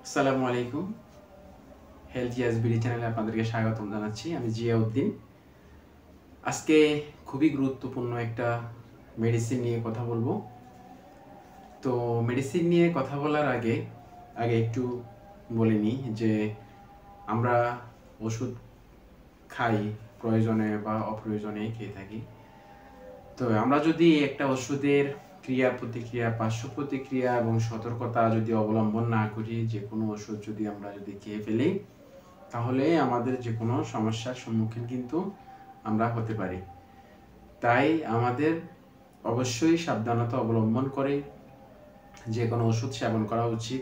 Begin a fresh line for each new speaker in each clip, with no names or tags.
আসসালামু আলাইকুম। হেলথ ইয়াসবিডি চ্যানেলে আপনাদেরকে স্বাগতম জানাচ্ছি। আমি জিয়াউদ্দিন। আজকে খুবই গুরুত্বপূর্ণ একটা মেডিসিন নিয়ে কথা বলবো। তো মেডিসিন নিয়ে কথা বলার আগে একটু বলে নিই যে আমরা ওষুধ খাই প্রয়োজনে বা অপ্রয়োজনে খেয়ে থাকি। তো আমরা যদি একটা ওষুধের ক্রিয়া প্রতিক্রিয়া, পার্শ্ব প্রতিক্রিয়া এবং সতর্কতা যদি অবলম্বন না করি, যে কোনো ওষুধ যদি আমরা খেয়ে ফেলি, তাহলে আমাদের যে কোনো সমস্যার সম্মুখীন কিন্তু আমরা হতে পারি। তাই আমাদের অবশ্যই সাবধানতা অবলম্বন করে যে কোনো ওষুধ সেবন করা উচিত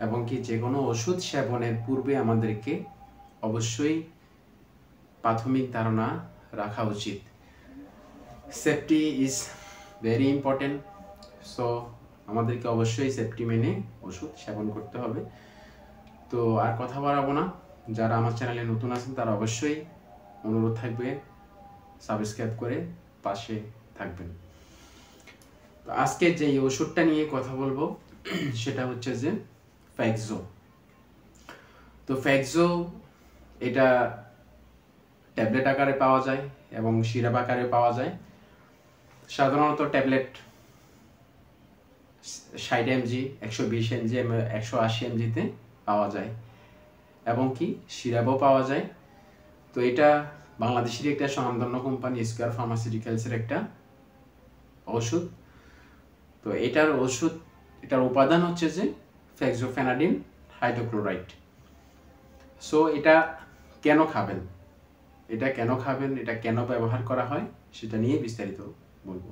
এবং যে কোনো ওষুধ সেবনের পূর্বে আমাদেরকে অবশ্যই প্রাথমিক ধারণা রাখা উচিত। Safety is very important. So আমাদেরকে অবশ্যই সেফটি মেনে ওষুধ সেবন করতে হবে। তো আর কথা বাড়াবো না। যারা আমার চ্যানেলে নতুন আছেন তারা অবশ্যই অনুরোধ থাকবে সাবস্ক্রাইব করে পাশে থাকবেন। তো আজকে যে ওষুধটা নিয়ে কথা বলবো সেটা হচ্ছে যে ফ্যাক্সো। তো ফ্যাক্সো এটা ট্যাবলেট আকারে পাওয়া যায় এবং সিরাপ আকারে পাওয়া যায়। সাধারণত ট্যাবলেট 60 mg, 120 mg, 180 mg-তে পাওয়া যায় এবং সিরাপও পাওয়া যায়। তো এটা বাংলাদেশের একটা স্বনামধন্য কোম্পানি স্কয়ার ফার্মাসিউটিক্যালসের একটা ওষুধ। তো এটার উপাদান হচ্ছে যে ফেক্সোফেনাডিন হাইড্রোক্লোরাইড। সো এটা কেন খাবেন, এটা কেন ব্যবহার করা হয় সেটা নিয়ে বিস্তারিত বলবো।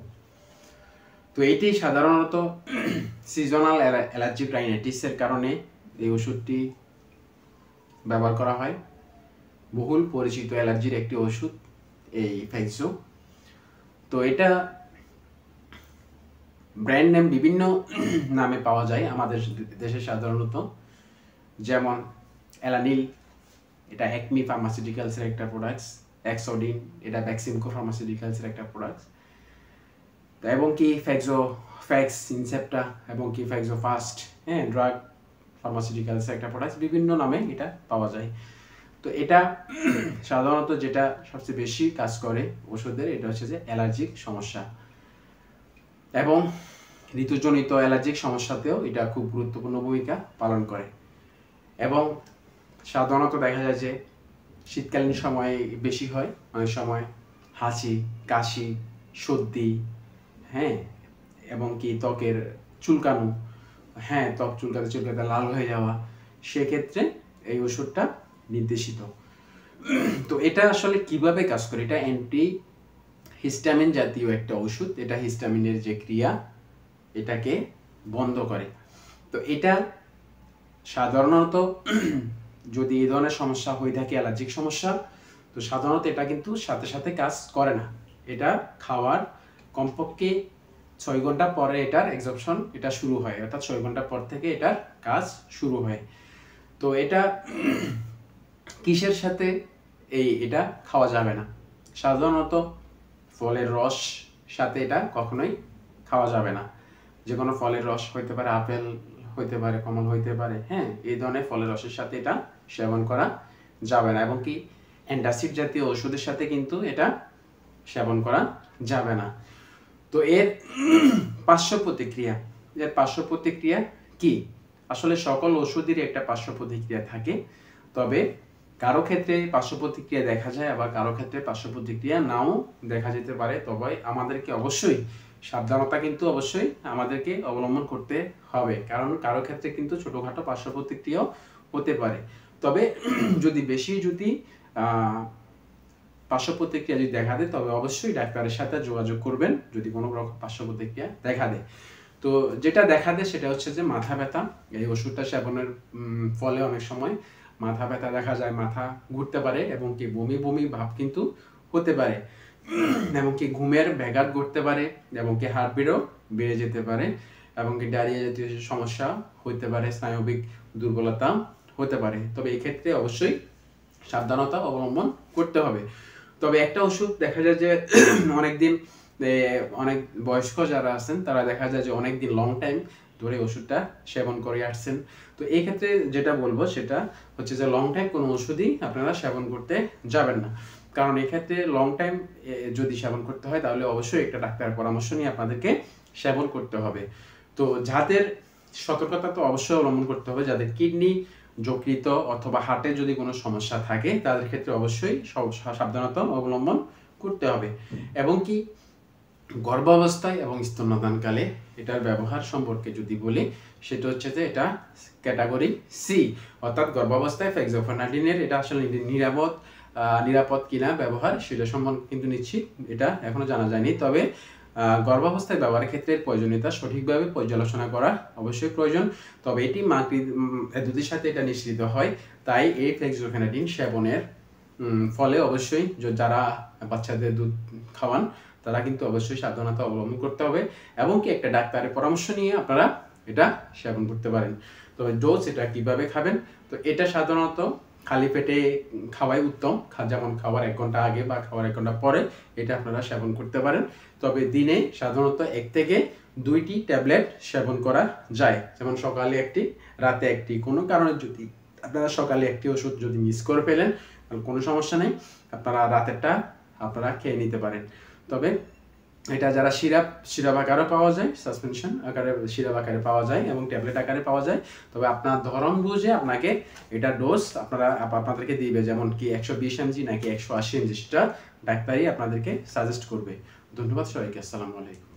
তো এটি সাধারণত সিজনাল অ্যালার্জিক রাইনাইটিসের কারণে এই ওষুধটি ব্যবহার করা হয়। বহুল পরিচিত অ্যালার্জির একটি ওষুধ এই ফ্যাক্সো। তো এটা ব্র্যান্ড নেম বিভিন্ন নামে পাওয়া যায় আমাদের দেশে সাধারণত, যেমন অ্যালানিল, এটা একমি ফার্মাসিউটিক্যালসের একটা প্রোডাক্টস। এক্সোডিন, এটা ভ্যাক্সিমকো ফার্মাসিউটিক্যালসের একটা প্রোডাক্টস। এবং ফ্যাক্স ইনসেপ্টা এবং ফ্যাক্সো ফাস্ট, ড্রাগ ফার্মাসিউটিক্যালসের একটা প্রোডাক্টস। বিভিন্ন নামে এটা পাওয়া যায়। তো এটা সাধারণত যেটা সবচেয়ে বেশি কাজ করে ওষুধের, এটা হচ্ছে যে অ্যালার্জিক সমস্যা এবং ঋতুজনিত অ্যালার্জিক সমস্যাতেও এটা খুব গুরুত্বপূর্ণ ভূমিকা পালন করে। এবং সাধারণত দেখা যায় যে শীতকালীন সময়ে বেশি হয়। অনেক সময় হাঁচি, কাশি, সর্দি, এবং ত্বকের চুলকানো, ত্বক চুলকাতে লাল হয়ে যাওয়া, সেক্ষেত্রে এই ওষুধটা নির্দেশিত। তো এটা আসলে কিভাবে কাজ করে? এটা অ্যান্টি হিস্টামিন জাতীয় একটা ওষুধ। এটা হিস্টামিনের যে ক্রিয়া এটাকে বন্ধ করে। তো এটা সাধারণত যদি এই ধরনের সমস্যা হয়ে থাকে, অ্যালার্জিক সমস্যা, তো সাধারণত এটা কিন্তু সাথে সাথে কাজ করে না। এটা খাওয়ার কমপক্ষে 6 ঘন্টা পরে এটার অ্যাবজর্পশন এটা শুরু হয়, অর্থাৎ 6 ঘন্টা পর থেকে এটার কাজ শুরু হয়। তো এটা কিসের সাথে এটা খাওয়া যাবে না? সাধারণত ফলের রস সাথে এটা কখনোই খাওয়া যাবে না। যে কোনো ফলের রস হইতে পারে, আপেল হইতে পারে, কমলা হইতে পারে, এই ধরনের ফলের রসের সাথে এটা সেবন করা যাবে না। এবং অ্যান্টাসিড জাতীয় ওষুধের সাথে কিন্তু এটা সেবন করা যাবে না। তো এর পার্শ্ব প্রতিক্রিয়া কি? আসলে সকল ওষুধেরই একটা পার্শ্ব প্রতিক্রিয়া থাকে, তবে কারো ক্ষেত্রে পার্শ্ব প্রতিক্রিয়া দেখা যায়, আবার কারো ক্ষেত্রে পার্শ্ব প্রতিক্রিয়া নাও দেখা যেতে পারে। তবে আমাদেরকে অবশ্যই সাবধানতা কিন্তু অবশ্যই আমাদেরকে অবলম্বন করতে হবে, কারণ কারো ক্ষেত্রে কিন্তু ছোটোখাটো পার্শ্ব প্রতিক্রিয়াও হতে পারে। তবে যদি পার্শ্ব প্রতিক্রিয়া দেখা দেয়, তবে অবশ্যই ডাক্তারের সাথে যোগাযোগ করবেন যদি কোনো রকম পার্শ্ব প্রতিক্রিয়া দেখা দেয়। তো যেটা দেখা দেয় সেটা হচ্ছে যে মাথা ব্যথা। এই ওষুধটা সেবনের ফলে অনেক সময় মাথা ব্যথা দেখা যায়, মাথা ঘুরতে পারে এবং বমি ভাব কিন্তু হতে পারে, এবং ঘুমের ব্যাঘাত ঘটতে পারে, এবং হার্টবিটও বেড়ে যেতে পারে, এবং ডায়রিয়া জাতীয় সমস্যা হতে পারে, স্নায়বিক দুর্বলতা হতে পারে। তবে এই ক্ষেত্রে অবশ্যই সাবধানতা অবলম্বন করতে হবে। তবে একটা ওষুধ দেখা যায় যে অনেক বয়স্ক যারা আছেন তারা দেখা যায় যে অনেকদিন লং টাইম ধরে ওষুধটা সেবন করে আসছেন। তো এই ক্ষেত্রে যেটা বলবো সেটা হচ্ছে যে লং টাইম কোনো ওষুধই আপনারা সেবন করতে যাবেন না, কারণ এক্ষেত্রে লং টাইম যদি সেবন করতে হয় তাহলে অবশ্যই একটা ডাক্তারের পরামর্শ নিয়ে আপনাদেরকে সেবন করতে হবে। তো যাদের সতর্কতা তো অবশ্যই অবলম্বন করতে হবে, যাদের কিডনি যকৃত অথবা হার্টে যদি কোনো সমস্যা থাকে তাদের ক্ষেত্রে অবশ্যই সাবধানতা অবলম্বন করতে হবে। এবং কি গর্ভাবস্থায় এবং স্তন্যদানকালে এটার ব্যবহার সম্পর্কে যদি বলি, সেটা হচ্ছে যে এটা ক্যাটাগরি সি, অর্থাৎ গর্ভাবস্থায় ফেক্সোফেনাডিনের এটা আসলে নিরাপদ কিনা ব্যবহার সেটা সম্বন্ধে কিন্তু নিশ্চিত এটা এখনো জানা যায়নি। তবে গর্ভাবস্থায় ব্যবহারের ক্ষেত্রে প্রয়োজনীয়তা সঠিকভাবে পর্যালোচনা করা অবশ্যই প্রয়োজন। তবে এটি দুধের সাথে এটা নিশ্চিত হয়, তাই এই ফেক্সোফেনাডিন সেবনের ফলে অবশ্যই যারা বাচ্চাদের দুধ খাওয়ান তারা কিন্তু অবশ্যই সাবধানতা অবলম্বন করতে হবে, এবং কি একটা ডাক্তারের পরামর্শ নিয়ে আপনারা এটা সেবন করতে পারেন। তবে ডোজ এটা কিভাবে খাবেন, তো এটা সাধারণত খালি পেটে খাওয়াই উত্তম, যেমন খাওয়ার 1 ঘন্টা আগে বা খাওয়ার 1 ঘন্টা পরে এটা আপনারা সেবন করতে পারেন। তবে দিনে সাধারণত 1 থেকে 2টি ট্যাবলেট সেবন করা যায়, যেমন সকালে 1টি, রাতে 1টি। কোনো কারণে যদি আপনারা সকালে 1টি ওষুধ যদি মিস করে ফেলেন কোনো সমস্যা নেই, আপনারা রাতেরটা আপনারা খেয়ে নিতে পারেন। তবে এটা যারা সিরাপ আকারে পাওয়া যায়, সাসপেনশন আকারে সিরাপ আকারে পাওয়া যায় এবং ট্যাবলেট আকারে পাওয়া যায়। তবে আপনার ধরন বুঝে আপনাকে এটা ডোজ আপনাদেরকে দিবে, যেমন কি 120 mg নাকি 180 mg, সেটা ডাক্তারই আপনাদেরকে সাজেস্ট করবে। ধন্যবাদ সবাইকে, আসসালামু আলাইকুম।